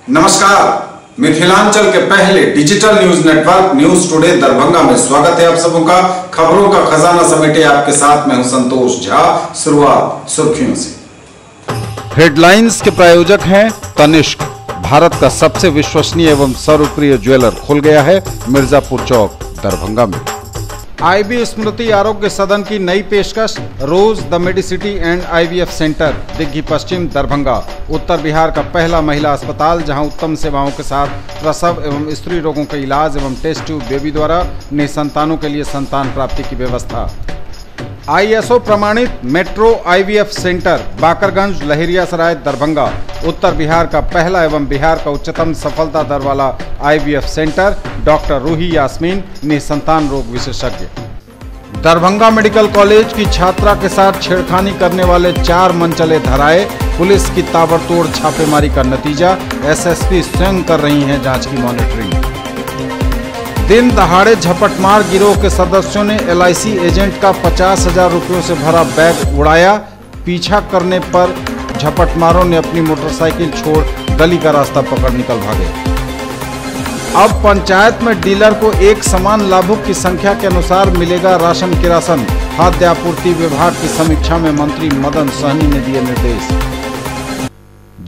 नमस्कार, मिथिलांचल के पहले digital news network news today Darbhanga में स्वागत है आप सबों का। खबरों का खजाना समेटे आपके साथ मैं हूं संतोष झा। शुरुआत सुर्खियों से। हेडलाइंस के प्रायोजक हैं तनिष्क। भारत का सबसे विश्वसनीय एवं सर्वप्रिय ज्वेलर खुल गया है मिर्जापुर चौक दरभंगा में। आईबी स्मृति आरोग्य सदन की नई पेशकश, rose the medicity and IVF centre, Digghi Paschim Darbhanga. उत्तर बिहार का पहला महिला अस्पताल जहां उत्तम सेवाओं के साथ प्रसव एवं स्त्री रोगों के इलाज एवं टेस्ट ट्यूब बेबी द्वारा निसंतानों के लिए संतान प्राप्ति की व्यवस्था। आईएसओ प्रमाणित metro IVF centre, Bakarganj Laheriasarai Darbhanga. उत्तर बिहार का पहला एवं बिहार का उच्चतम सफलता दर वाला IVF centre. Doctor Ruhi Yasmin, निसंतान रोग विशेषज्ञ। दरभंगा मेडिकल कॉलेज की छात्रा के साथ छेड़खानी करने वाले 4 मनचले धराए। पुलिस की ताबड़तोड़ छापेमारी का नतीजा, एसएसपी स्वयं कर रही हैं जांच की मॉनिटरिंग। दिन दहाड़े झपटमार गिरोह के सदस्यों ने एलआईसी एजेंट का 50,000 रुपयों से भरा बैग उड़ाया। पीछा करने पर झपटमारों ने अपनी मोटरसाइकिल छोड़ गली का रास्ता पकड़ निकल भागे। अब पंचायत में डीलर को एक समान लाभुक की संख्या के अनुसार मिलेगा राशन किरासन। खाद्य आपूर्ति विभाग की समीक्षा में मंत्री मदन सहनी ने दिए निर्देश।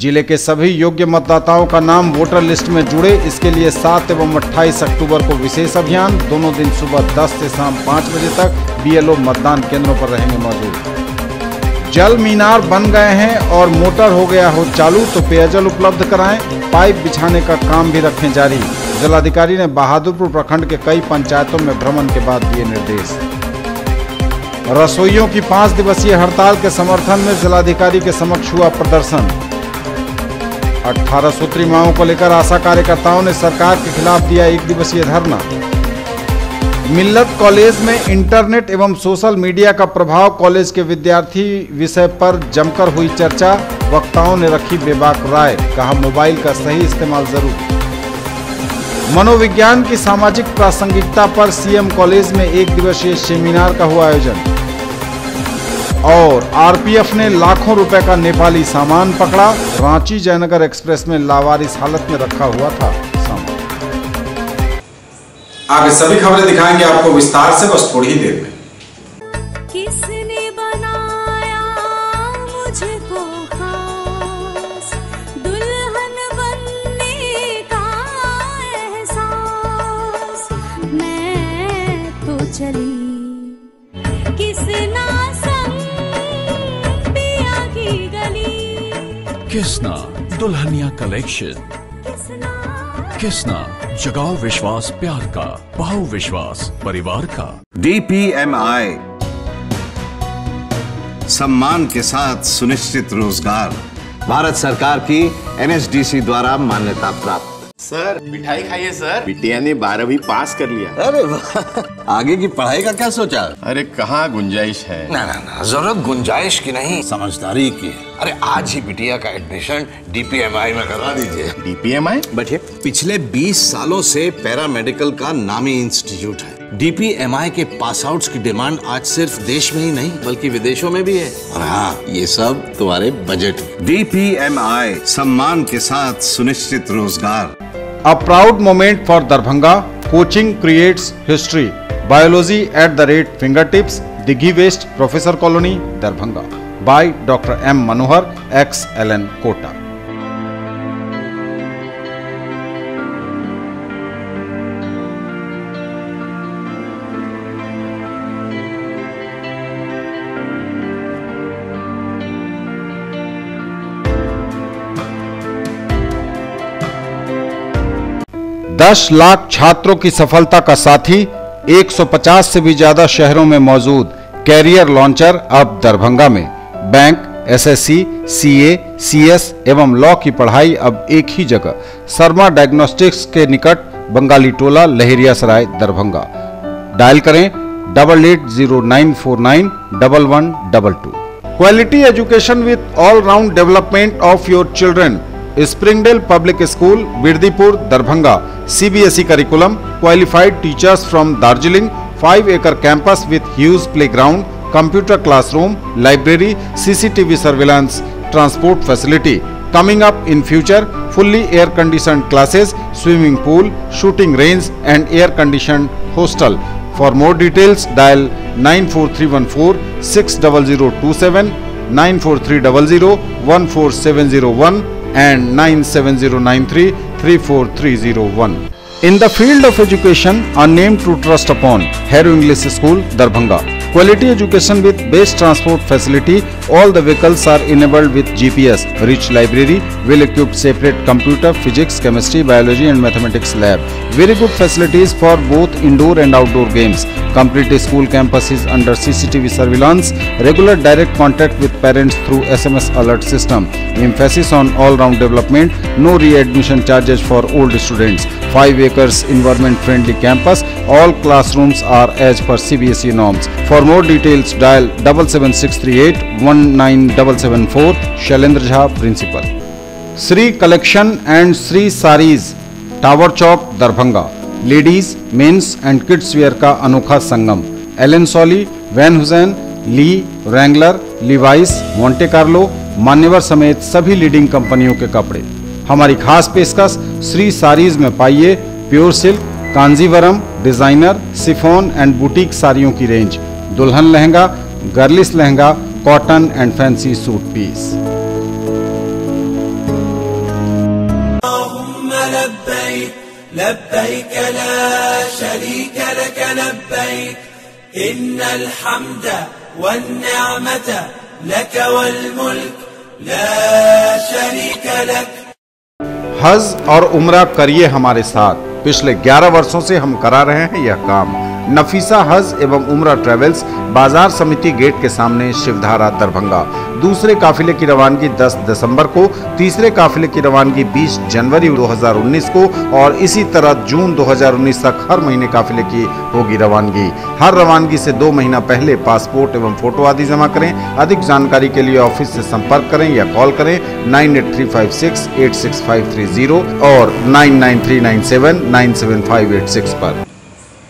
जिले के सभी योग्य मतदाताओं का नाम वोटर लिस्ट में जुड़े, इसके लिए 7 एवं 28 अक्टूबर को विशेष अभियान। दोनों दिन सुबह 10 से शाम 5 बजे तक बीएलओ मतदान केंद्रों पर रहेंगे मौजूद। जल मीनार बन गए हैं और मोटर हो गया हो चालू तो पेयजल उपलब्ध कराएं। पाइप बिछाने का काम भी रखें जारी। जिलाधिकारी ने बहादुरपुर प्रखंड के कई पंचायतों में भ्रमण के बाद दिए निर्देश। रसोइयों की 5 दिवसीय हड़ताल के समर्थन में जिलाधिकारी के समक्ष हुआ प्रदर्शन। 18 सूत्री मांगों को लेकर आशा कार्यकर्ताओं ने सरकार के खिलाफ दिया 1 दिवसीय धरना। मिल्लत कॉलेज में इंटरनेट एवं सोशल मीडिया का प्रभाव, कॉलेज के विद्यार्थी विषय पर जमकर हुई चर्चा। वक्ताओं ने रखी बेबाक राय, कहा मोबाइल का सही इस्तेमाल जरूरी। मनोविज्ञान की सामाजिक प्रासंगिकता पर सीएम कॉलेज में 1 दिवसीय सेमिनार का हुआ आयोजन। और आरपीएफ ने लाखों रुपए का नेपाली सामान पकड़ा। रांची जयनगर एक्सप्रेस में लावारिस हालत में रखा हुआ था सामान। आगे सभी खबरें दिखाएंगे आपको विस्तार से, बस थोड़ी ही देर में। किसने बनाया मुझको खास, दुल्हन बनने का एहसास, मैं तो चली किसना संग पिया की गली। किसना दुल्हनिया कलेक्शन। किसना जगाओ विश्वास प्यार का, बहु विश्वास परिवार का। DPMI, सम्मान के साथ सुनिश्चित रोजगार, भारत सरकार की NSDC द्वारा मान्यता प्राप्त। सर मिठाई खाइए सर, बिटिया ने 12वीं पास कर लिया। अरे वाह, आगे की पढ़ाई का क्या सोचा? अरे कहाँ गुंजाइश है। ना ना ना, जरूरत गुंजाइश की नहीं, समझदारी की। अरे आज ही बिटिया का एडमिशन DPMI में करवा दीजिए। DPMI बैठिए। पिछले 20 सालों से पैरामेडिकल का नामी इंस्टीट्यूट है। DPMI के पास आउट्स की डिमांड आज सिर्फ देश में ही नहीं बल्कि विदेशों में भी है। और हाँ, ये सब तुम्हारे बजट। DPMI, सम्मान के साथ सुनिश्चित रोजगार। A proud moment for Darbhanga. Coaching creates history. Biology at the fingertips. Dighi West, Professor Colony, Darbhanga. By Dr. M. Manohar, ex-LN Kota. दस लाख छात्रों की सफलता का साथी, 150 से भी ज्यादा शहरों में मौजूद कैरियर लॉन्चर अब दरभंगा में। बैंक, एसएससी, सीए, सीएस एवं लॉ की पढ़ाई अब एक ही जगह। शर्मा डायग्नोस्टिक्स के निकट, बंगाली टोला, लहेरियासराय, दरभंगा। डायल करें 8809491122। Quality education with all-round development of your children. Springdale Public School, Birdipur, Darbhanga. CBSE curriculum, qualified teachers from Darjeeling, 5-acre campus with huge playground, computer classroom, library, CCTV surveillance, transport facility. Coming up in future, fully air-conditioned classes, swimming pool, shooting range and air-conditioned hostel. For more details, dial 94314 60027, 94300 14701 and 97093 34301. In the field of education, a name to trust upon, Hero English School, Darbhanga. Quality education with best transport facility. All the vehicles are enabled with GPS. Rich library, well-equipped separate computer, physics, chemistry, biology and mathematics lab. Very good facilities for both indoor and outdoor games. Complete school campus is under CCTV surveillance. Regular direct contact with parents through SMS alert system. Emphasis on all-round development. No re-admission charges for old students. 5 acres environment-friendly campus. All classrooms are as per CBSE norms. For more details, dial 77638 19774. Shailendra Jha, Principal. Sri Collection and Sri Sarees, tower Chowk, Darbhanga. Ladies, men's and kids wear का अनोखा संगम. Allen Solly, Van Heusen, Lee, Wrangler, Levi's, Monte Carlo, Manyavar समेत सभी leading कंपनियों के कपड़े. हमारी खास पेशकश, श्री सारीज में पाइए pure silk, Kanjeevaram, designer, chiffon and boutique साड़ियों की रेंज. दुल्हन lehenga, girlish lehenga, cotton and fancy suit piece. लब्बैक ला शरीक लक लब्बैक इन्नल हम्द वन्निअमत लक वल मुल्क ला शरीक लक. हज और उम्रा करिए हमारे साथ. पिछले 11 वर्षों से हम करा रहे हैं यह काम. नफीसा हज एवं उम्रा ट्रेवल्स, बाजार समिति गेट के सामने, शिवधारा, दरभंगा. दूसरे काफिले की रवानगी 10 दिसंबर को, तीसरे काफिले की रवानगी 20 जनवरी 2019 को और इसी तरह जून 2019 तक हर महीने काफिले की होगी रवानगी. हर रवानगी से 2 महीना पहले पासपोर्ट एवं फोटो आदि जमा करें. अधिक जानकारी के लिए ऑफिस से संपर्क करें या कॉल करें 9835 86530 और 99397 97586 पर.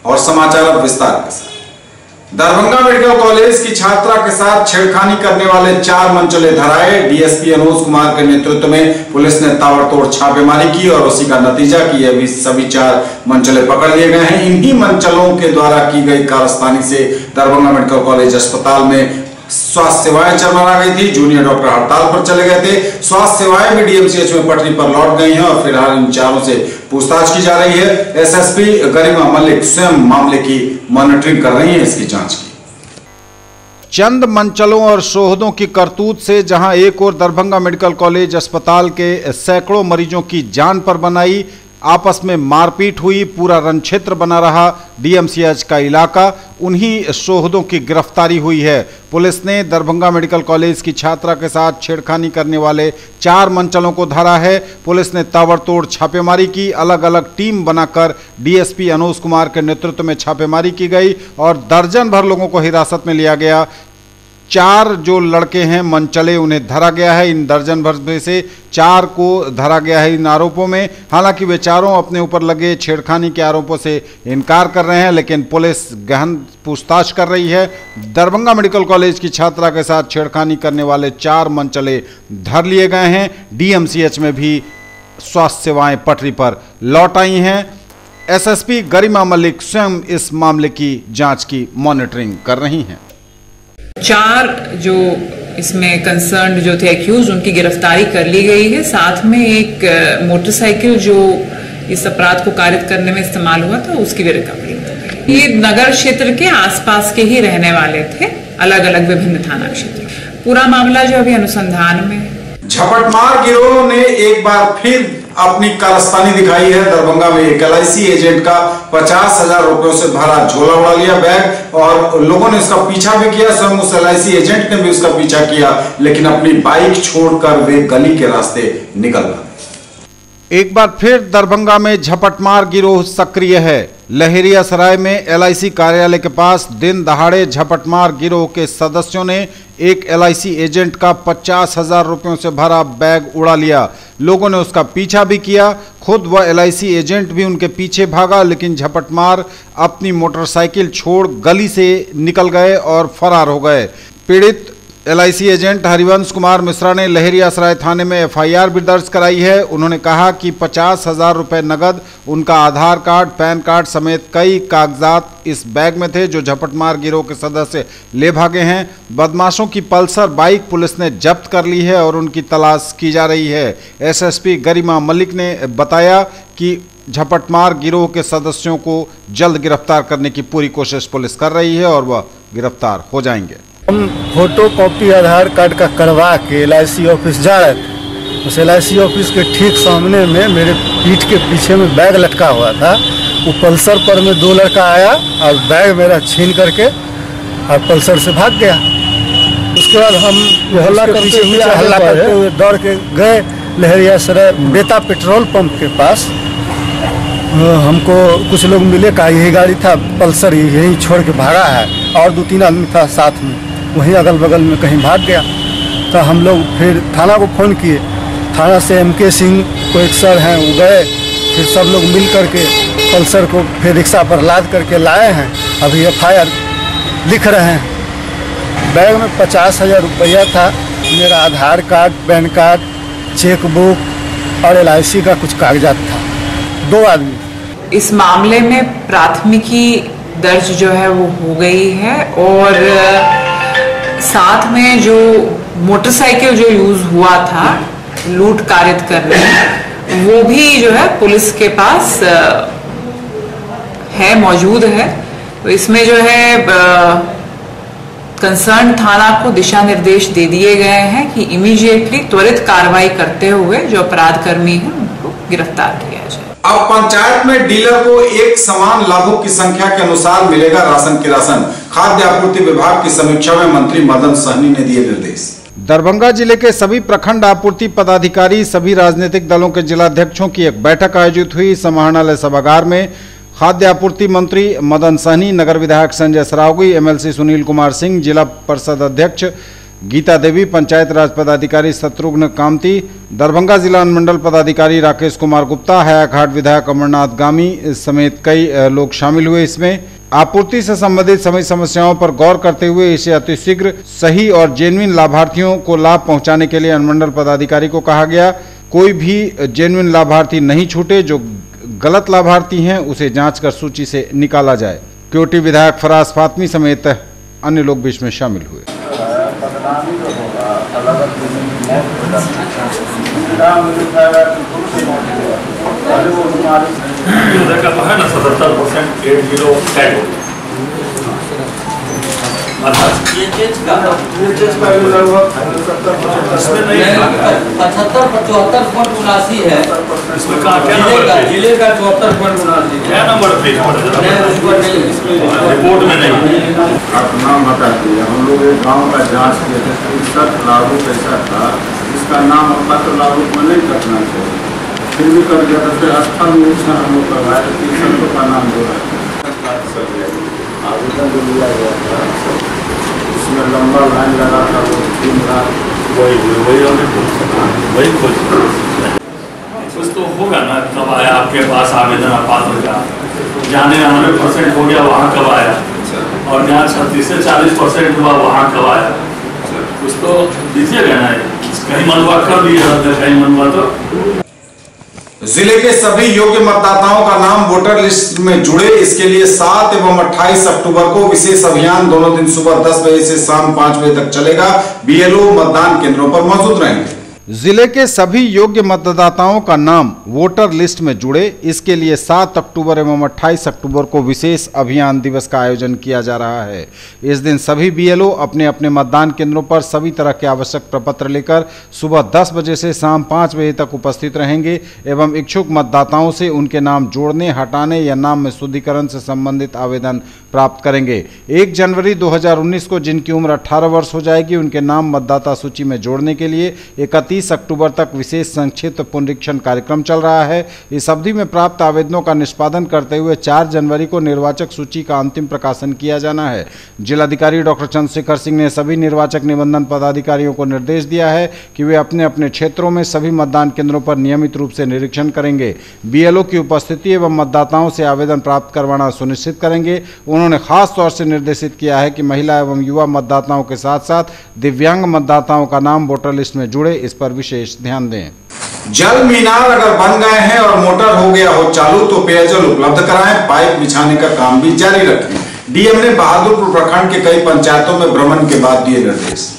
और समाचार अब विस्तार के साथ. दरभंगा मेडिकल कॉलेज की छात्रा के साथ छेड़खानी करने वाले 4 मनचले धराए. डीएसपी अनुज कुमार के नेतृत्व में पुलिस ने ताबड़तोड़ छापेमारी की और उसी का नतीजा कि ये भी सभी 4 मनचले पकड़ लिए गए हैं. इन्हीं मनचलों के द्वारा की गई कारस्तानी से दरभंगा मेडिकल कॉलेज अस्पताल में स्वास्थ्य सेवाएं चरमरा गई थी. जूनियर डॉक्टर हड़ताल पर चले गए थे. स्वास्थ्य सेवाएं भी डीएमसीएच में पटरी पर लौट गई हैं और फिलहाल इन 4 से पूछताछ की जा रही है. एसएसपी गरिमा मलिक स्वयं मामले की मॉनिटरिंग कर रही हैं, इसकी जांच की. चंद मनचलों और शोहदों की करतूत से जहां एक और दरभंगा मेडिकल कॉलेज अस्पताल के सैकड़ों मरीजों की जान पर बनाई, आपस में मारपीट हुई, पूरा रण क्षेत्र बना रहा डीएमसीएच का इलाका, उन्हीं शोहदों की गिरफ्तारी हुई है. पुलिस ने दरभंगा मेडिकल कॉलेज की छात्रा के साथ छेड़खानी करने वाले 4 मनचलों को धरा है. पुलिस ने ताबड़तोड़ छापेमारी की. अलग अलग टीम बनाकर डीएसपी अनुज कुमार के नेतृत्व में छापेमारी की गई और दर्जन भर लोगों को हिरासत में लिया गया. 4 जो लड़के हैं मनचले, उन्हें धरा गया है. इन दर्जन भर में से 4 को धरा गया है इन आरोपों में. हालांकि वे चारों अपने ऊपर लगे छेड़खानी के आरोपों से इनकार कर रहे हैं, लेकिन पुलिस गहन पूछताछ कर रही है. दरभंगा मेडिकल कॉलेज की छात्रा के साथ छेड़खानी करने वाले 4 मनचले धर लिए गए हैं. डीएमसीएच में भी स्वास्थ्य सेवाएं पटरी पर लौट आई हैं. एसएसपी गरिमा मलिक स्वयं इस मामले की जांच की मॉनिटरिंग कर रही हैं. 4 जो इसमें कंसर्न जो थे एक्यूज, उनकी गिरफ्तारी कर ली गई है. साथ में एक मोटरसाइकिल जो इस अपराध को कारित करने में इस्तेमाल हुआ था, उसकी भी रिकवरी हो गई. ये नगर क्षेत्र के आसपास के ही रहने वाले थे, अलग अलग विभिन्न थाना क्षेत्र. पूरा मामला जो अभी अनुसंधान में. झपटमार गिरोह ने एक बार फिर अपनी कारस्तानी दिखाई है. दरभंगा में एक LIC एजेंट का 50,000 रुपयों से भरा झोला उड़ा लिया बैग और लोगों ने इसका पीछा भी किया. स्वयं उस LIC एजेंट ने भी उसका पीछा किया, लेकिन अपनी बाइक छोड़कर वे गली के रास्ते निकल गए. एक बार फिर दरभंगा में झपटमार गिरोह सक्रिय है. लहेरियासराय में LIC कार्यालय के पास दिन दहाड़े झपटमार गिरोह के सदस्यों ने एक LIC एजेंट का 50,000 रुपयों से भरा बैग उड़ा लिया। लोगों ने उसका पीछा भी किया। खुद वह LIC एजेंट भी उनके पीछे भागा, लेकिन झपटमार अपनी मोटरसाइकिल छोड़ गली से निकल गए और फरार हो गए। पीड़ित LIC एजेंट हरिवंश कुमार मिश्रा ने लहेरियासराय थाने में FIR भी दर्ज कराई है। उन्होंने कहा कि 50,000 रुपये नगद, उनका आधार कार्ड, पैन कार्ड समेत कई कागजात इस बैग में थे जो झपटमार गिरोह के सदस्य ले भागे हैं। बदमाशों की पल्सर बाइक पुलिस ने जब्त कर ली है और उनकी तलाश की जा रही है। SSP गरिमा मलिक ने बताया कि झपटमार गिरोह के सदस्यों को जल्द गिरफ्तार करने की पूरी कोशिश पुलिस कर रही है और वह गिरफ्तार हो जाएंगे। हम फोटो कॉपी आधार कार्ड का करवा के LIC ऑफिस जा रहे थे। उस LIC ऑफिस के ठीक सामने में मेरे पीठ के पीछे में बैग लटका हुआ था। वो पल्सर पर में 2 लड़का आया और बैग मेरा छीन करके और पल्सर से भाग गया। उसके बाद हम हल्ला करते हुए दौड़ के गए लहेरियासराय बेता पेट्रोल पंप के पास। हमको कुछ लोग मिले, कहा यही गाड़ी था, पल्सर यहीं छोड़ के भागा है और 2-3 आदमी था साथ में, वहीं अगल बगल में कहीं भाग गया। तो हम लोग फिर थाना को फ़ोन किए। थाना से MK सिंह को एक सर हैं, वो गए। फिर सब लोग मिल करके पल्सर को फिर रिक्शा पर लाद करके लाए हैं। अभी FIR लिख रहे हैं। बैग में 50,000 रुपया था, मेरा आधार कार्ड, पैन कार्ड, चेकबुक और LIC का कुछ कागजात था। 2 आदमी। इस मामले में प्राथमिकी दर्ज जो है वो हो गई है और साथ में जो मोटरसाइकिल जो यूज हुआ था लूट कारित करने, वो भी जो है पुलिस के पास है, मौजूद है। तो इसमें जो है कंसर्न थाना को दिशा निर्देश दे दिए गए हैं कि इमीडिएटली त्वरित कार्रवाई करते हुए जो अपराध कर्मी हैं उनको गिरफ्तार किया जाए। अब पंचायत में डीलर को एक समान लाभों की संख्या के अनुसार मिलेगा राशन की राशन। खाद्य आपूर्ति विभाग की समीक्षा में मंत्री मदन सहनी ने दिए निर्देश। दरभंगा जिले के सभी प्रखंड आपूर्ति पदाधिकारी, सभी राजनीतिक दलों के जिलाध्यक्षों की एक बैठक आयोजित हुई। समाहरणालय सभागार में खाद्य आपूर्ति मंत्री मदन सहनी, नगर विधायक संजय सरावगी, MLC सुनील कुमार सिंह, जिला परिषद अध्यक्ष गीता देवी, पंचायत राज पदाधिकारी शत्रुघ्न कामती, दरभंगा जिला अनुमंडल पदाधिकारी राकेश कुमार गुप्ता, हायाघाट विधायक अमरनाथ गामी समेत कई लोग शामिल हुए। इसमें आपूर्ति से संबंधित सभी समस्याओं पर गौर करते हुए इसे अतिशीघ्र सही और जेन्युइन लाभार्थियों को लाभ पहुंचाने के लिए अनुमंडल पदाधिकारी को कहा गया। कोई भी जेन्युइन लाभार्थी नहीं छूटे, जो गलत लाभार्थी हैं उसे जांच कर सूची से निकाला जाए। क्योटी विधायक फराज फातमी समेत अन्य लोग भी इसमें शामिल हुए। है। इसमें जिले का 74.79 क्या नंबर रिपोर्ट में नहीं। आप नाम बता दिए। हम लोग एक गाँव का जांच किए थे, 63 लागू पैसा था, इसका नाम पत्र लागू में नहीं करना चाहिए, फिर भी कर दिया था। फिर स्थल में हम लोग करवाए थे, 300 का नाम जोड़ा आवेदन जो लिया गया था, उसमें लंबा लाइन लगा था, वो 3 लाख वही कुछ तो होगा ना। कब आया आपके पास आवेदन पात्र का, जहाँ 99% हो गया वहाँ कब आया, और जहाँ 36 से 40% हुआ वहाँ कब आया, कुछ तो दीजिएगा ना। कहीं मनवा कर दिया, कहीं मनवा तो। जिले के सभी योग्य मतदाताओं का नाम वोटर लिस्ट में जुड़े, इसके लिए 7 एवं 28 अक्टूबर को विशेष अभियान दोनों दिन सुबह 10 बजे से शाम 5 बजे तक चलेगा। BLO मतदान केंद्रों पर मौजूद रहेंगे। जिले के सभी योग्य मतदाताओं का नाम वोटर लिस्ट में जुड़े, इसके लिए 7 अक्टूबर एवं 28 अक्टूबर को विशेष अभियान दिवस का आयोजन किया जा रहा है। इस दिन सभी BLO अपने अपने मतदान केंद्रों पर सभी तरह के आवश्यक प्रपत्र लेकर सुबह 10 बजे से शाम 5 बजे तक उपस्थित रहेंगे एवं इच्छुक मतदाताओं से उनके नाम जोड़ने, हटाने या नाम में शुद्धिकरण से संबंधित आवेदन प्राप्त करेंगे। 1 जनवरी 2019 को जिनकी उम्र 18 वर्ष हो जाएगी उनके नाम मतदाता सूची में जोड़ने के लिए 31 अक्टूबर तक विशेष संक्षिप्त पुनरीक्षण कार्यक्रम चल रहा है। इस अवधि में प्राप्त आवेदनों का निष्पादन करते हुए 4 जनवरी को निर्वाचक सूची का अंतिम प्रकाशन किया जाना है। जिलाधिकारी डॉक्टर चंद्रशेखर सिंह ने सभी निर्वाचक निबंधन पदाधिकारियों को निर्देश दिया है कि वे अपने अपने क्षेत्रों में सभी मतदान केंद्रों पर नियमित रूप से निरीक्षण करेंगे, बीएलओ की उपस्थिति एवं मतदाताओं से आवेदन प्राप्त करवाना सुनिश्चित करेंगे। उन्होंने खास तौर से निर्देशित किया है कि महिला एवं युवा मतदाताओं के साथ साथ दिव्यांग मतदाताओं का नाम वोटर लिस्ट में जुड़े, इस पर विशेष ध्यान दें। जल मीनार अगर बन गए हैं और मोटर हो गया हो चालू तो पेयजल उपलब्ध कराएं, पाइप बिछाने का काम भी जारी रखें। डीएम ने बहादुरपुर प्रखंड के कई पंचायतों में भ्रमण के बाद दिए निर्देश।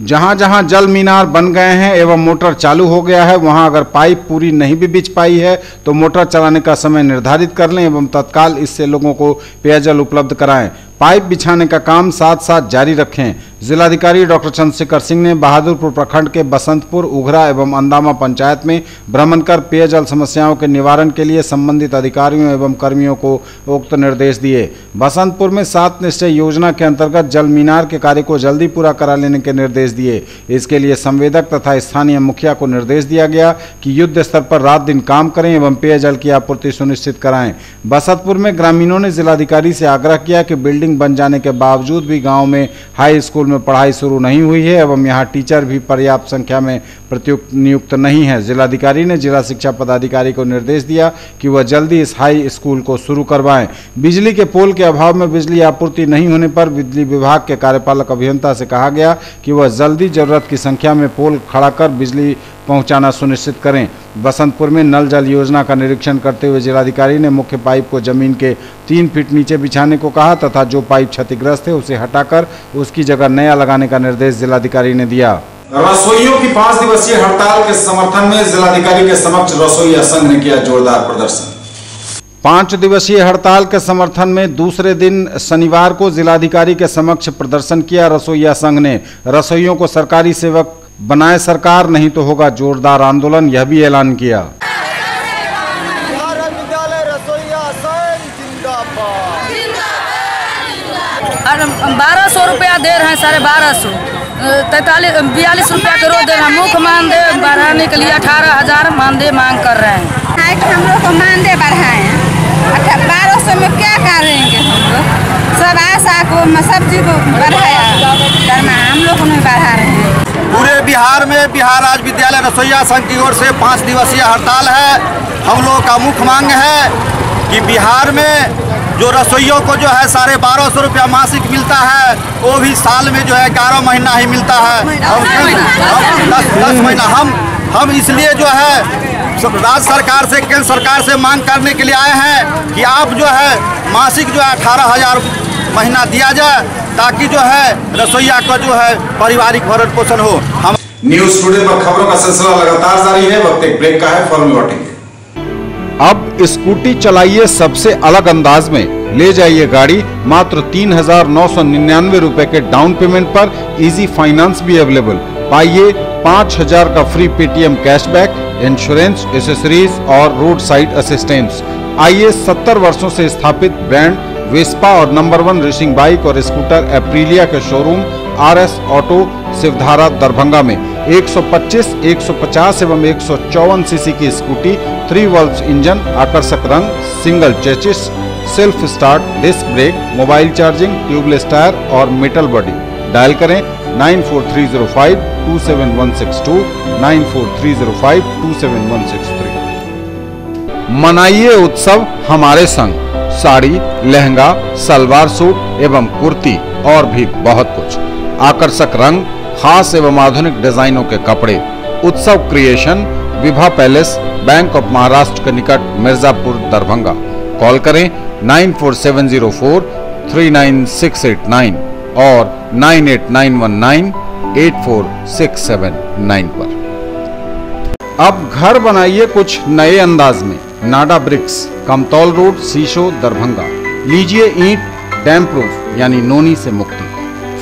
जहां जहां जल मीनार बन गए हैं एवं मोटर चालू हो गया है वहां अगर पाइप पूरी नहीं भी बिछ पाई है तो मोटर चलाने का समय निर्धारित कर लें एवं तत्काल इससे लोगों को पेयजल उपलब्ध कराएं। पाइप बिछाने का काम साथ साथ जारी रखें। जिलाधिकारी डॉक्टर चंद्रशेखर सिंह ने बहादुरपुर प्रखंड के बसंतपुर, उघरा एवं अंदामा पंचायत में भ्रमण कर पेयजल समस्याओं के निवारण के लिए संबंधित अधिकारियों एवं कर्मियों को उक्त निर्देश दिए। बसंतपुर में 7 निश्चय योजना के अंतर्गत जल मीनार के कार्य को जल्दी पूरा करा लेने के निर्देश दिए। इसके लिए संवेदक तथा स्थानीय मुखिया को निर्देश दिया गया कि युद्ध स्तर पर रात दिन काम करें एवं पेयजल की आपूर्ति सुनिश्चित कराएं। बसंतपुर में ग्रामीणों ने जिलाधिकारी से आग्रह किया कि बिल्डिंग बन जाने के बावजूद भी गांव में हाई स्कूल में पढ़ाई शुरू नहीं हुई है एवं यहां टीचर भी पर्याप्त संख्या में प्रयुक्त नियुक्त नहीं है। जिलाधिकारी ने जिला शिक्षा पदाधिकारी को निर्देश दिया कि वह जल्दी इस हाई स्कूल को शुरू करवाएं। बिजली के पोल के अभाव में बिजली आपूर्ति नहीं होने पर बिजली विभाग के कार्यपालक अभियंता से कहा गया कि वह जल्दी जरूरत की संख्या में पोल खड़ा कर बिजली पहुंचाना सुनिश्चित करें। बसंतपुर में नल जल योजना का निरीक्षण करते हुए जिलाधिकारी ने मुख्य पाइप को जमीन के 3 फीट नीचे बिछाने को कहा तथा जो पाइप क्षतिग्रस्त है उसे हटाकर उसकी जगह नया लगाने का निर्देश जिलाधिकारी ने दिया। रसोइयों की 5 दिवसीय हड़ताल के समर्थन में जिलाधिकारी के समक्ष रसोइया संघ ने किया जोरदार प्रदर्शन। 5 दिवसीय हड़ताल के समर्थन में दूसरे दिन शनिवार को जिलाधिकारी के समक्ष प्रदर्शन किया रसोइया संघ ने। रसोइयों को सरकारी सेवक बनाए सरकार, नहीं तो होगा जोरदार आंदोलन, यह भी ऐलान किया। 1200 रुपया दे रहे हैं, 1250, 42 रुपया के रोज दे रहे हैं। मुख्य मानदेय बढ़ाने के लिए 18,000 मानदेय मांग कर रहे हैं। हम लोग को मानदेय बढ़ाए 1200 में क्या करेंगे हम लोग? सब आशा को सब चीज को बढ़ाया करना, हम लोग को नहीं बढ़ा रहे हैं। पूरे बिहार में बिहार राज्य विद्यालय रसोइया संघ की ओर से 5 दिवसीय हड़ताल है। हम लोगों का मुख्य मांग है कि बिहार में जो रसोइयों को जो है 1250 रुपया मासिक मिलता है वो भी साल में जो है 11 महीना ही मिलता है। 10 महीना हम इसलिए जो है राज्य सरकार से, केंद्र सरकार से मांग करने के लिए आए हैं कि आप जो है मासिक जो है 18,000 महीना दिया जाए ताकि जो है रसोइया का जो है पारिवारिक भरण पोषण हो। हम न्यूज़ टुडे पर खबरों का सिलसिला लगातार जारी है। वक्त एक ब्रेक का है, फौरन लौटेंगे। अब स्कूटी चलाइए सबसे अलग अंदाज में, ले जाइए गाड़ी मात्र 3,999 रुपए के डाउन पेमेंट पर। इजी फाइनेंस भी अवेलेबल। पाइए 5,000 का free Paytm cashback, insurance, accessories और रोड साइड असिस्टेंस। आइए 70 वर्षों से स्थापित ब्रांड वेस्पा और नंबर 1 रेसिंग बाइक और स्कूटर एप्रिलिया के showroom RS auto Shivdhara Darbhanga में 125, 150 एवं 154 सीसी की स्कूटी, 3 वाल्व इंजन, आकर्षक रंग, single chassis, self start, disc brake, mobile charging, tubeless tyre और मेटल बॉडी। डायल करें 9430527162, 9430527163। मनाइए उत्सव हमारे संग। साड़ी, लहंगा, सलवार सूट एवं कुर्ती और भी बहुत कुछ, आकर्षक रंग, खास एवं आधुनिक डिजाइनों के कपड़े। उत्सव creation, Vibha palace, bank of Maharashtra के निकट, मिर्जापुर, दरभंगा। कॉल करें 9470439689 और 9891984679 पर। अब घर बनाइए कुछ नए अंदाज में। नाडा ब्रिक्स, कमतौल रोड, सीशो, दरभंगा। लीजिए ईंट डैम प्रूफ यानी नोनी से मुक्ति,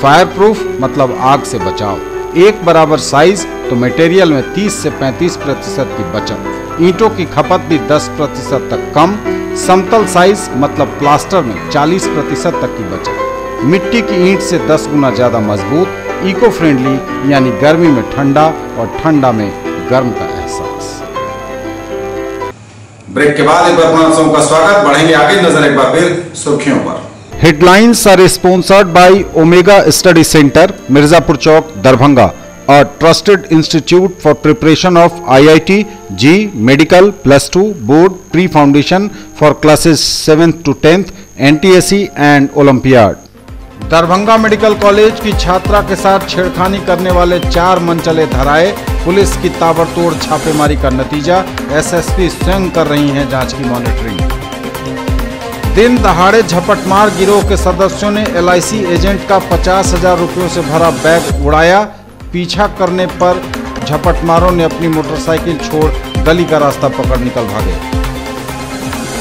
फायर प्रूफ मतलब आग से बचाव। एक बराबर साइज तो मटेरियल में 30 से 35% की बचत। ईंटों की खपत भी 10% तक कम, समतल साइज मतलब प्लास्टर में 40% तक की बचत, मिट्टी की ईंट से 10 गुना ज्यादा मजबूत, इको फ्रेंडली यानी गर्मी में ठंडा और ठंडा में गर्म का एहसास। ब्रेक के बाद एक बार पुनः सबका स्वागत। बढ़ेंगे आगे, नजर एक बार फिर सुर्खियों पर। Headlines are sponsored by Omega Study Center, Mirzapur Chowk, Darbhanga, a trusted institute for preparation of IIT, JEE, Medical, +2, Board, Pre-Foundation for classes 7th to 10th, NTSE and Olympiad। Darbhanga medical college की छात्रा के साथ छेड़खानी करने वाले 4 मनचले धराए, police की ताबड़तोड़ छापेमारी का नतीजा, एसएसपी स्वयं कर रही हैं जांच की मॉनिटरिंग। दिन दहाड़े झपटमार गिरोह के सदस्यों ने LIC एजेंट का 50,000 रुपयों से भरा बैग उड़ाया, पीछा करने पर झपटमारों ने अपनी मोटरसाइकिल छोड़ गली का रास्ता पकड़ निकल भागे।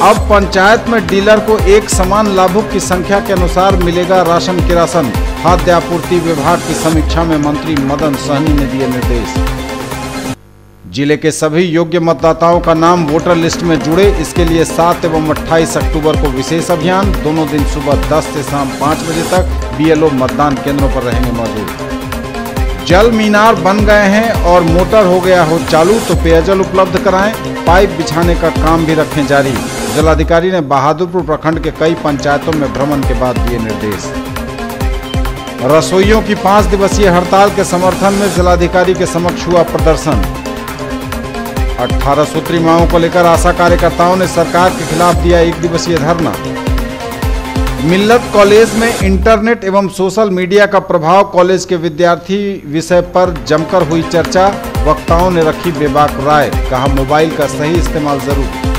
अब पंचायत में डीलर को एक समान लाभुक की संख्या के अनुसार मिलेगा राशन किरासन, खाद्य आपूर्ति विभाग की समीक्षा में मंत्री मदन सहनी ने दिए निर्देश। जिले के सभी योग्य मतदाताओं का नाम वोटर लिस्ट में जुड़े, इसके लिए 7 एवं 28 अक्टूबर को विशेष अभियान, दोनों दिन सुबह 10 से शाम 5 बजे तक BLO मतदान केंद्रों पर रहेंगे मौजूद। जल मीनार बन गए हैं और मोटर हो गया हो चालू तो पेयजल उपलब्ध कराएं, पाइप बिछाने का काम भी रखें जारी। जिलाधिकारी ने बहादुरपुर प्रखंड के कई पंचायतों में भ्रमण के बाद दिए निर्देश। रसोइयों की 5 दिवसीय हड़ताल के समर्थन में जिलाधिकारी के समक्ष हुआ प्रदर्शन। 18 सूत्री मांगों को लेकर आशा कार्यकर्ताओं ने सरकार के खिलाफ दिया 1 दिवसीय धरना। मिल्लत कॉलेज में इंटरनेट एवं सोशल मीडिया का प्रभाव, कॉलेज के विद्यार्थी विषय पर जमकर हुई चर्चा, वक्ताओं ने रखी बेबाक राय, कहा मोबाइल का सही इस्तेमाल जरूरी।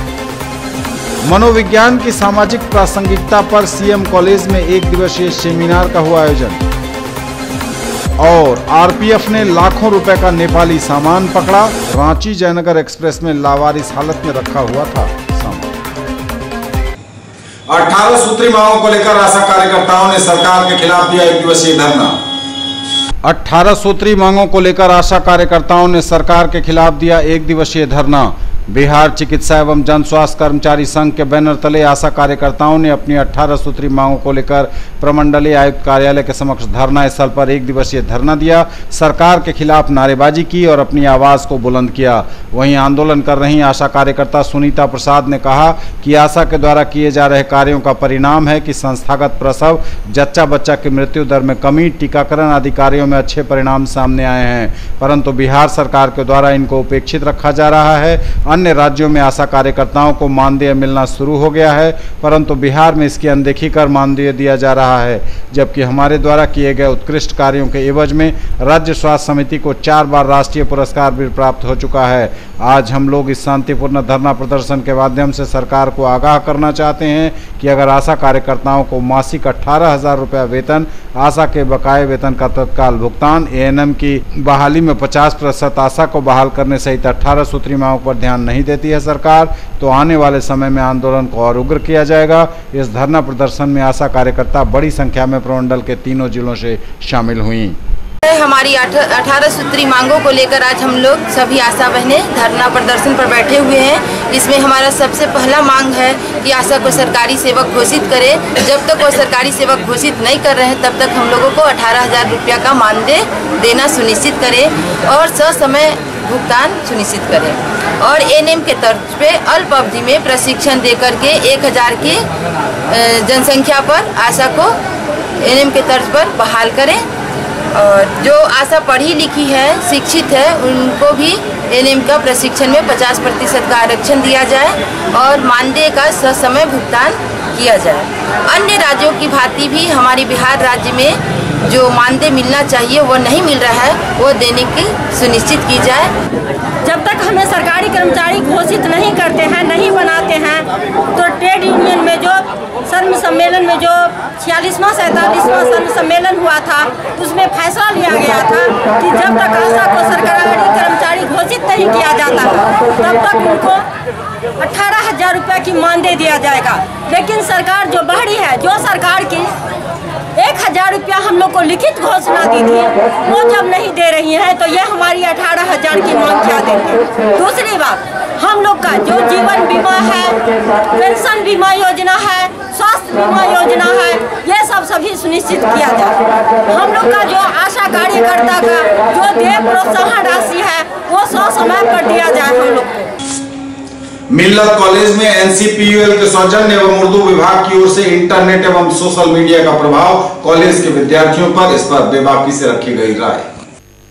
मनोविज्ञान की सामाजिक प्रासंगिकता पर CM कॉलेज में 1 दिवसीय सेमिनार का हुआ आयोजन। और RPF ने लाखों रुपए का नेपाली सामान पकड़ा, रांची जयनगर एक्सप्रेस में लावारिस हालत में रखा हुआ था सामान। 18 सूत्री मांगों को लेकर आशा कार्यकर्ताओं ने सरकार के खिलाफ दिया 1 दिवसीय धरना। 18 सूत्री मांगों को लेकर आशा कार्यकर्ताओं ने सरकार के खिलाफ दिया 1 दिवसीय धरना। बिहार चिकित्सा एवं जन स्वास्थ्य कर्मचारी संघ के बैनर तले आशा कार्यकर्ताओं ने अपनी 18 सूत्री मांगों को लेकर प्रमंडलीय आयुक्त कार्यालय के समक्ष धरना स्थल पर 1 दिवसीय धरना दिया, सरकार के खिलाफ नारेबाजी की और अपनी आवाज को बुलंद किया। वहीं आंदोलन कर रही आशा कार्यकर्ता सुनीता प्रसाद ने कहा कि आशा के द्वारा किए जा रहे कार्यों का परिणाम है कि संस्थागत प्रसव, जच्चा बच्चा की मृत्यु दर में कमी, टीकाकरण आदि कार्यों में अच्छे परिणाम सामने आए हैं, परंतु बिहार सरकार के द्वारा इनको उपेक्षित रखा जा रहा है। अन्य राज्यों में आशा कार्यकर्ताओं को मानदेय मिलना शुरू हो गया है, परंतु बिहार में इसकी अनदेखी कर मानदेय दिया जा रहा है, जबकि हमारे द्वारा किए गए उत्कृष्ट कार्यों के एवज में राज्य स्वास्थ्य समिति को 4 बार राष्ट्रीय पुरस्कार भी प्राप्त हो चुका है। आज हम लोग इस शांतिपूर्ण धरना प्रदर्शन के माध्यम से सरकार को आगाह करना चाहते हैं कि अगर आशा कार्यकर्ताओं को मासिक 18,000 रुपया वेतन, आशा के बकाये वेतन का तत्काल भुगतान, ANM की बहाली में 50% आशा को बहाल करने सहित 18 सूत्री मांगों पर ध्यान नहीं देती है सरकार, तो आने वाले समय में आंदोलन को और उग्र किया जाएगा। इस धरना प्रदर्शन में आशा कार्यकर्ता बड़ी संख्या में प्रमंडल के तीनों जिलों से शामिल हुई। हमारी 18 सूत्री मांगों को लेकर आज हम लोग सभी आशा बहनें धरना प्रदर्शन पर बैठे हुए हैं। इसमें हमारा सबसे पहला मांग है कि आशा को सरकारी सेवक घोषित करे। जब तक वो सरकारी सेवक घोषित नहीं कर रहे हैं तब तक हम लोगों को 18,000 रुपया का मानदेय देना सुनिश्चित करे और ससमय भुगतान सुनिश्चित करें और ANM के तर्ज पे अल्प अवधि में प्रशिक्षण दे करके 1,000 की जनसंख्या पर आशा को ANM के तर्ज पर बहाल करें। और जो आशा पढ़ी लिखी है, शिक्षित है, उनको भी ANM का प्रशिक्षण में 50% का आरक्षण दिया जाए और मानदेय का ससमय भुगतान किया जाए। अन्य राज्यों की भांति भी हमारी बिहार राज्य में जो मानदेय मिलना चाहिए वो नहीं मिल रहा है, वो देने की सुनिश्चित की जाए। जब तक हमें सरकारी कर्मचारी घोषित नहीं करते हैं, नहीं बनाते हैं, तो ट्रेड यूनियन में जो सर्व सम्मेलन में जो 46वां 47वां सर्व सम्मेलन हुआ था उसमें फैसला लिया गया था कि जब तक आशा को सरकारी कर्मचारी घोषित नहीं किया जाता तब तक उनको 18,000 रुपये की मानदेय दिया जाएगा। लेकिन सरकार जो बढ़ी है, जो सरकार की 1000 रुपया हम लोग को लिखित घोषणा दी थी, वो जब नहीं दे रही हैं तो ये हमारी 18,000 की मांग क्या देंगे। दूसरी बात, हम लोग का जो जीवन बीमा है, पेंशन बीमा योजना है, स्वास्थ्य बीमा योजना है, ये सब सभी सुनिश्चित किया जाए। हम लोग का जो आशा कार्यकर्ता का जो देय प्रोत्साहन राशि है वो समय पर दिया जाए हम लोग को। मिल्लत कॉलेज में एनसीपीयूएल के सौजन्य एवं उर्दू विभाग की ओर से इंटरनेट एवं सोशल मीडिया का प्रभाव कॉलेज के विद्यार्थियों पर, इस पर बेबाकी से रखी गई राय।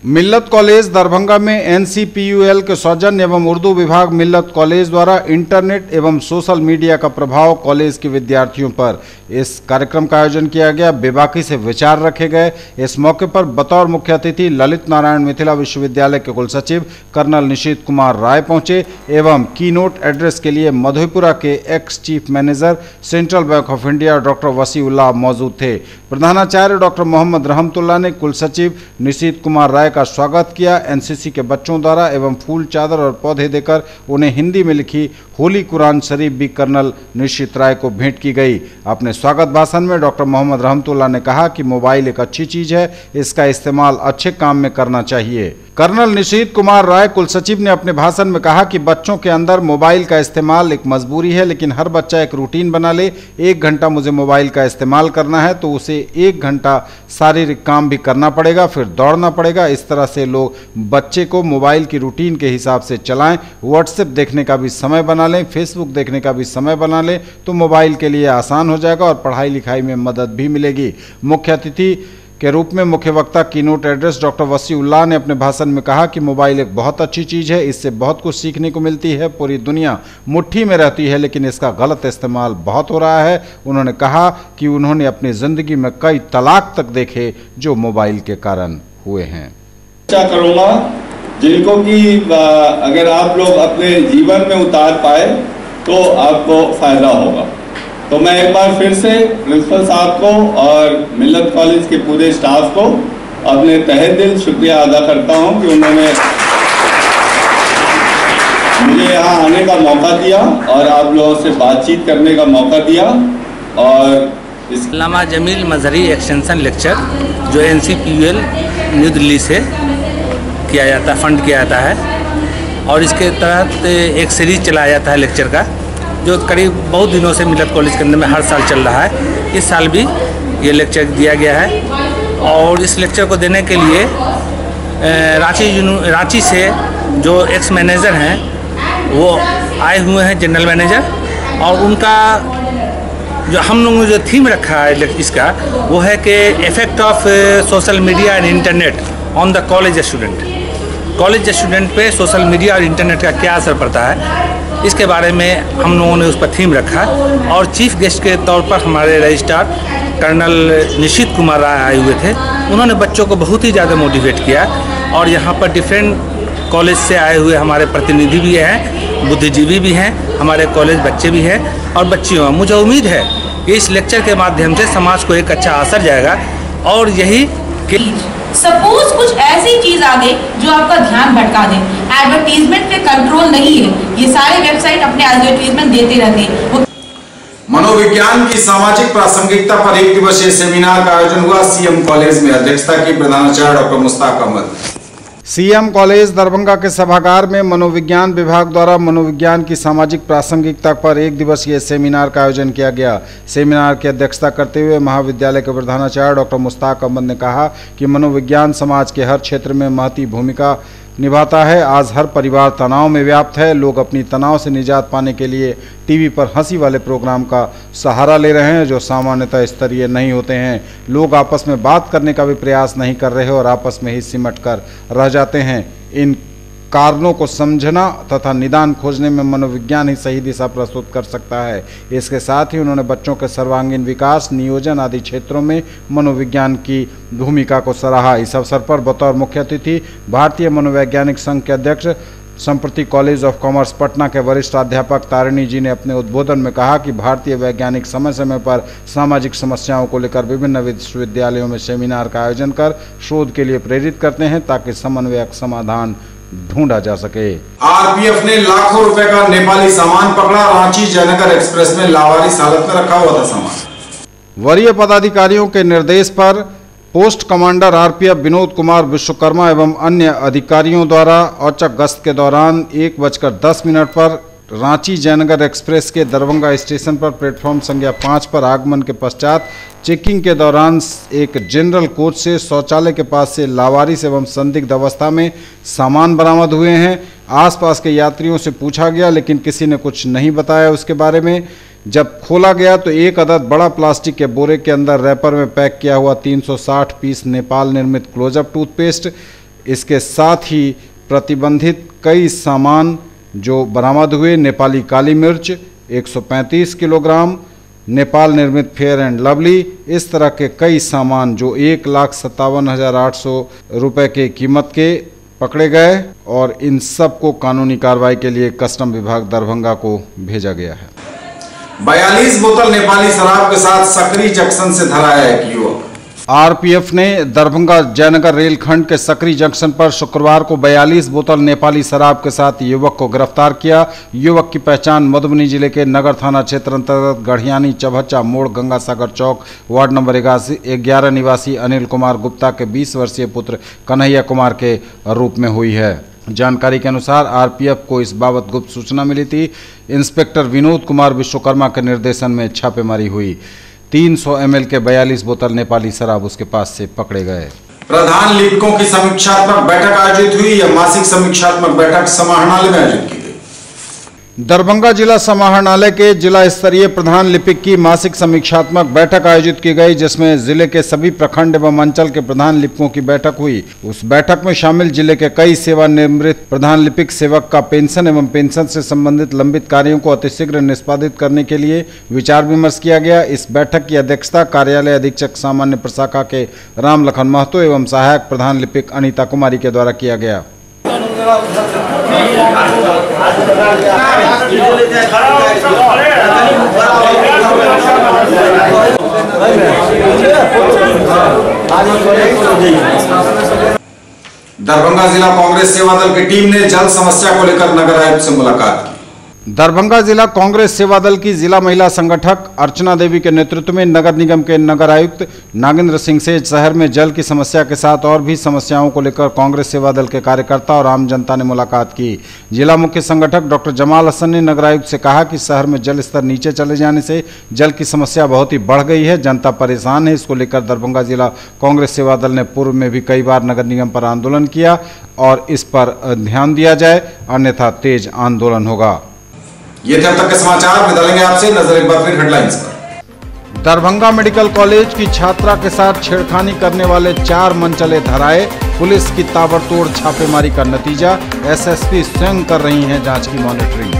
मिल्लत कॉलेज दरभंगा में एनसीपीयूएल के सौजन्य एवं उर्दू विभाग मिल्लत कॉलेज द्वारा इंटरनेट एवं सोशल मीडिया का प्रभाव कॉलेज के विद्यार्थियों पर, इस कार्यक्रम का आयोजन किया गया। बेबाकी से विचार रखे गए। इस मौके पर बतौर मुख्य अतिथि ललित नारायण मिथिला विश्वविद्यालय के कुलसचिव कर्नल निशीत कुमार राय पहुंचे एवं कीनोट एड्रेस के लिए मधेपुरा के ex chief manager central bank of India doctor Wasiullah मौजूद थे। प्रधानाचार्य डॉक्टर मोहम्मद रहमतुल्लाह ने कुलसचिव निशीत कुमार राय का स्वागत किया। एनसीसी के बच्चों द्वारा एवं फूल, चादर और पौधे देकर उन्हें हिंदी में लिखी होली कुरान शरीफ भी कर्नल निशीत राय को भेंट की गई। अपने स्वागत भाषण में डॉक्टर मोहम्मद रहमतुल्लाह ने कहा कि मोबाइल एक अच्छी चीज है, इसका इस्तेमाल अच्छे काम में करना चाहिए। कर्नल निशीत कुमार राय कुलसचिव ने अपने भाषण में कहा कि बच्चों के अंदर मोबाइल का इस्तेमाल एक मजबूरी है, लेकिन हर बच्चा एक रूटीन बना ले। 1 घंटा मुझे मोबाइल का इस्तेमाल करना है तो उसे 1 घंटा शारीरिक काम भी करना पड़ेगा, फिर दौड़ना पड़ेगा। इस तरह से लोग बच्चे को मोबाइल की रूटीन के हिसाब से चलाएं। व्हाट्सएप देखने का भी समय बना लें, फेसबुक देखने का भी समय बना लें तो मोबाइल के लिए आसान हो जाएगा और पढ़ाई लिखाई में मदद भी मिलेगी। मुख्य अतिथि के रूप में मुख्य वक्ता कीनोट एड्रेस डॉक्टर वसीउल्लाह ने अपने भाषण में कहा कि मोबाइल एक बहुत अच्छी चीज़ है, इससे बहुत कुछ सीखने को मिलती है। पूरी दुनिया मुट्ठी में रहती है लेकिन इसका गलत इस्तेमाल बहुत हो रहा है। उन्होंने कहा कि उन्होंने अपनी ज़िंदगी में कई तलाक तक देखे जो मोबाइल के कारण हुए हैं। चर्चा करूँगा जिनको कि अगर आप लोग अपने जीवन में उतार पाए तो आपको फ़ायदा होगा। तो मैं एक बार फिर से प्रिंसिपल साहब को और मिल्लत कॉलेज के पूरे स्टाफ को अपने तहे दिल शुक्रिया अदा करता हूं कि उन्होंने मुझे यहाँ आने का मौका दिया और आप लोगों से बातचीत करने का मौका दिया। और अल्लामा जमील मजहरी एक्सटेंशन लेक्चर जो एनसीपीयूएल न्यू दिल्ली से किया जाता है, फंड किया जाता है और इसके तहत एक सीरीज चलाया जाता है लेक्चर का जो करीब बहुत दिनों से मिल्लत कॉलेज के अंदर में हर साल चल रहा है। इस साल भी ये लेक्चर दिया गया है और इस लेक्चर को देने के लिए रांची से जो एक्स मैनेजर हैं वो आए हुए हैं, जनरल मैनेजर, और उनका जो हम लोगों ने जो थीम रखा है इसका वो है कि effect of social media and internet on the college student. College student पे सोशल मीडिया और इंटरनेट का क्या असर पड़ता है, इसके बारे में हम लोगों ने उस पर थीम रखा और चीफ गेस्ट के तौर पर हमारे रजिस्ट्रार कर्नल निशीत कुमार राय आए हुए थे। उन्होंने बच्चों को बहुत ही ज़्यादा मोटिवेट किया और यहाँ पर डिफरेंट कॉलेज से आए हुए हमारे प्रतिनिधि भी हैं, बुद्धिजीवी भी हैं, हमारे कॉलेज बच्चे भी हैं और बच्चियों। मुझे उम्मीद है कि इस लेक्चर के माध्यम से समाज को एक अच्छा असर जाएगा और यही सपोज कुछ ऐसी चीज आ गई जो आपका ध्यान भटका दे। एडवर्टीजमेंट पे कंट्रोल नहीं है, ये सारे वेबसाइट अपने एडवर्टीजमेंट देते रहते हैं। मनोविज्ञान की सामाजिक प्रासंगिकता पर 1 दिवसीय सेमिनार का आयोजन हुआ। सीएम कॉलेज में अध्यक्षता की प्रधानाचार्य doctor Mushtaq Ahmad. CM college Darbhanga के सभागार में मनोविज्ञान विभाग द्वारा मनोविज्ञान की सामाजिक प्रासंगिकता पर 1 दिवसीय सेमिनार का आयोजन किया गया। सेमिनार की अध्यक्षता करते हुए महाविद्यालय के प्रधानाचार्य डॉक्टर मुश्ताक अहमद ने कहा कि मनोविज्ञान समाज के हर क्षेत्र में महती भूमिका निभाता है। आज हर परिवार तनाव में व्याप्त है। लोग अपनी तनाव से निजात पाने के लिए टीवी पर हंसी वाले प्रोग्राम का सहारा ले रहे हैं जो सामान्यतः स्तरीय नहीं होते हैं। लोग आपस में बात करने का भी प्रयास नहीं कर रहे और आपस में ही सिमट कर रह जाते हैं। इन कारणों को समझना तथा निदान खोजने में मनोविज्ञान ही सही दिशा प्रस्तुत कर सकता है। इसके साथ ही उन्होंने बच्चों के सर्वांगीण विकास, नियोजन आदि क्षेत्रों में मनोविज्ञान की भूमिका को सराहा। इस अवसर पर बतौर मुख्य अतिथि भारतीय मनोवैज्ञानिक संघ के अध्यक्ष, संप्रति कॉलेज ऑफ कॉमर्स पटना के वरिष्ठ अध्यापक तारिणी जी ने अपने उद्बोधन में कहा कि भारतीय वैज्ञानिक समय समय पर सामाजिक समस्याओं को लेकर विभिन्न विश्वविद्यालयों में सेमिनार का आयोजन कर शोध के लिए प्रेरित करते हैं ताकि समन्वयक समाधान ढूंढा जा सके। आरपीएफ ने लाखों रुपए का नेपाली सामान पकड़ा। रांची जयनगर एक्सप्रेस में लावारिस हालत में रखा हुआ था सामान। वरीय पदाधिकारियों के निर्देश पर post commander RPF Vinod Kumar Vishwakarma एवं अन्य अधिकारियों द्वारा औचक गश्त के दौरान 1:10 पर रांची जयनगर एक्सप्रेस के दरभंगा स्टेशन पर प्लेटफॉर्म संख्या 5 पर आगमन के पश्चात चेकिंग के दौरान एक जनरल कोच से शौचालय के पास से लावारिस एवं संदिग्ध अवस्था में सामान बरामद हुए हैं। आसपास के यात्रियों से पूछा गया लेकिन किसी ने कुछ नहीं बताया उसके बारे में। जब खोला गया तो एक अदद बड़ा प्लास्टिक के बोरे के अंदर रैपर में पैक किया हुआ 360 पीस नेपाल निर्मित क्लोजअप टूथपेस्ट, इसके साथ ही प्रतिबंधित कई सामान जो बरामद हुए, नेपाली काली मिर्च 135 किलोग्राम, नेपाल निर्मित फेयर एंड लवली, इस तरह के कई सामान जो 1,57,800 रुपये के कीमत के पकड़े गए और इन सब को कानूनी कार्रवाई के लिए कस्टम विभाग दरभंगा को भेजा गया है। 42 बोतल नेपाली शराब के साथ सकरी जंक्शन से धरा है एक युवक। आरपीएफ ने दरभंगा जयनगर रेलखंड के सकरी जंक्शन पर शुक्रवार को 42 बोतल नेपाली शराब के साथ युवक को गिरफ्तार किया। युवक की पहचान मधुबनी जिले के नगर थाना क्षेत्र अंतर्गत गढ़ियानी चभच्चा मोड़ गंगासागर चौक वार्ड नंबर 11 निवासी अनिल कुमार गुप्ता के 20 वर्षीय पुत्र कन्हैया कुमार के रूप में हुई है। जानकारी के अनुसार आरपीएफ को इस बाबत गुप्त सूचना मिली थी। इंस्पेक्टर विनोद कुमार विश्वकर्मा के निर्देशन में छापेमारी हुई। 300 ml के 42 बोतल नेपाली शराब उसके पास से पकड़े गए। प्रधान लिपिकों की समीक्षात्मक बैठक आयोजित हुई। यह मासिक समीक्षात्मक बैठक समाहरणालय में आयोजित की गई। दरभंगा जिला समाहरणालय के जिला स्तरीय प्रधान लिपिक की मासिक समीक्षात्मक बैठक आयोजित की गई, जिसमें जिले के सभी प्रखंड एवं अंचल के प्रधान लिपिकों की बैठक हुई। उस बैठक में शामिल जिले के कई सेवानिवृत्त प्रधान लिपिक सेवक का पेंशन एवं पेंशन से संबंधित लंबित कार्यों को अतिशीघ्र निष्पादित करने के लिए विचार विमर्श किया गया। इस बैठक की अध्यक्षता कार्यालय अधीक्षक सामान्य प्रशाखा के राम लखन महतो एवं सहायक प्रधान लिपिक अनीता कुमारी के द्वारा किया गया। दरभंगा जिला कांग्रेस सेवा दल की टीम ने जल समस्या को लेकर नगर आयुक्त से मुलाकात की। दरभंगा जिला कांग्रेस सेवा दल की जिला महिला संगठक अर्चना देवी के नेतृत्व में नगर निगम के नगर आयुक्त नागेंद्र सिंह से शहर में जल की समस्या के साथ और भी समस्याओं को लेकर कांग्रेस सेवा दल के कार्यकर्ता और आम जनता ने मुलाकात की। जिला मुख्य संगठक डॉक्टर जमाल हसन ने नगर आयुक्त से कहा कि शहर में जल स्तर नीचे चले जाने से जल की समस्या बहुत ही बढ़ गई है, जनता परेशान है। इसको लेकर दरभंगा जिला कांग्रेस सेवा दल ने पूर्व में भी कई बार नगर निगम पर आंदोलन किया और इस पर ध्यान दिया जाए, अन्यथा तेज आंदोलन होगा। ये थे अब तक के समाचार। विदा लेंगे आपसे, नजर एक बार फिर हेडलाइंस पर। दरभंगा मेडिकल कॉलेज की छात्रा के साथ छेड़खानी करने वाले 4 मनचले धराए। पुलिस की ताबड़तोड़ छापेमारी का नतीजा, एसएसपी स्वयं कर रही हैं जांच की मॉनिटरिंग।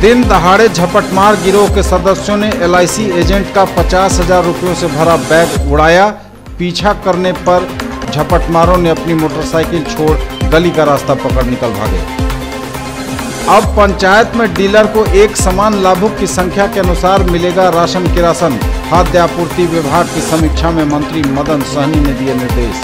दिन दहाड़े झपटमार गिरोह के सदस्यों ने एलआईसी एजेंट का 50,000 रुपयों से भरा बैग उड़ाया। पीछा करने पर झपटमारों ने अपनी मोटरसाइकिल छोड़ गली का रास्ता पकड़ निकल भागे। अब पंचायत में डीलर को एक समान लाभुक की संख्या के अनुसार मिलेगा राशन किरासन। खाद्य आपूर्ति विभाग की समीक्षा में मंत्री मदन सहनी ने दिए निर्देश।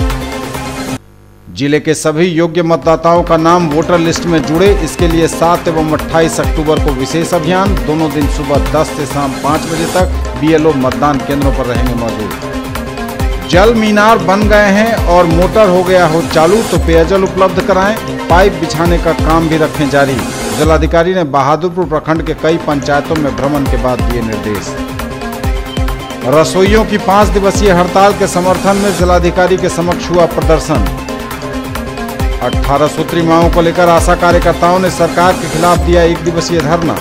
जिले के सभी योग्य मतदाताओं का नाम वोटर लिस्ट में जुड़े, इसके लिए 7 एवं 28 अक्टूबर को विशेष अभियान। दोनों दिन सुबह 10 से शाम 5 बजे तक बीएलओ मतदान केंद्रों पर रहेंगे मौजूद। जल मीनार बन गए हैं और मोटर हो गया हो चालू तो पेयजल उपलब्ध कराएं। पाइप बिछाने का काम भी रखें जारी। जिलाधिकारी ने बहादुरपुर प्रखंड के कई पंचायतों में भ्रमण के बाद दिए निर्देश। रसोइयों की 5 दिवसीय हड़ताल के समर्थन में जिलाधिकारी के समक्ष हुआ प्रदर्शन। 18 सूत्री मांगों को लेकर आशा कार्यकर्ताओं ने सरकार के खिलाफ दिया 1 दिवसीय धरना।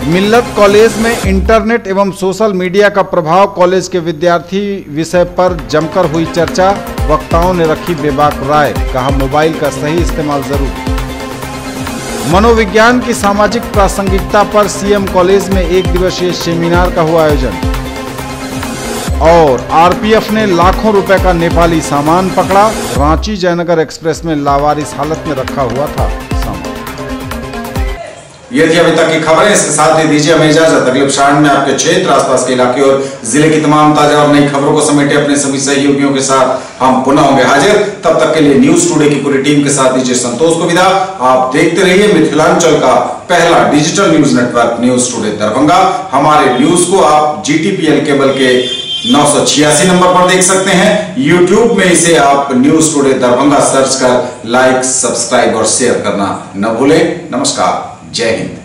मिल्लत कॉलेज में इंटरनेट एवं सोशल मीडिया का प्रभाव, कॉलेज के विद्यार्थी विषय पर जमकर हुई चर्चा। वक्ताओं ने रखी बेबाक राय, कहा मोबाइल का सही इस्तेमाल जरूर। मनोविज्ञान की सामाजिक प्रासंगिकता पर सीएम कॉलेज में 1 दिवसीय सेमिनार का हुआ आयोजन। और आरपीएफ ने लाखों रुपए का नेपाली सामान पकड़ा। रांची जयनगर एक्सप्रेस में लावारिस हालत में रखा हुआ था सामान। ये थी अभी तक की खबरें। इसके साथ ही दीजिए हमें इजाजत। अगले प्रसारण में आपके क्षेत्र, आसपास के इलाके और जिले की तमाम ताजा और नई खबरों को समेटे अपने सभी सहयोगियों के साथ हम पुनः होंगे हाजिर। तब तक के लिए न्यूज टुडे की पूरी टीम के साथ दीजिए संतोष को विदा। आप देखते रहिए मिथिलांचल का पहला digital news network news today Darbhanga. हमारे न्यूज को आप GTPL केबल के 986 नंबर पर देख सकते हैं। YouTube में इसे आप न्यूज टुडे दरभंगा सर्च कर लाइक, सब्सक्राइब और शेयर करना न भूलें। नमस्कार, जय हिंद।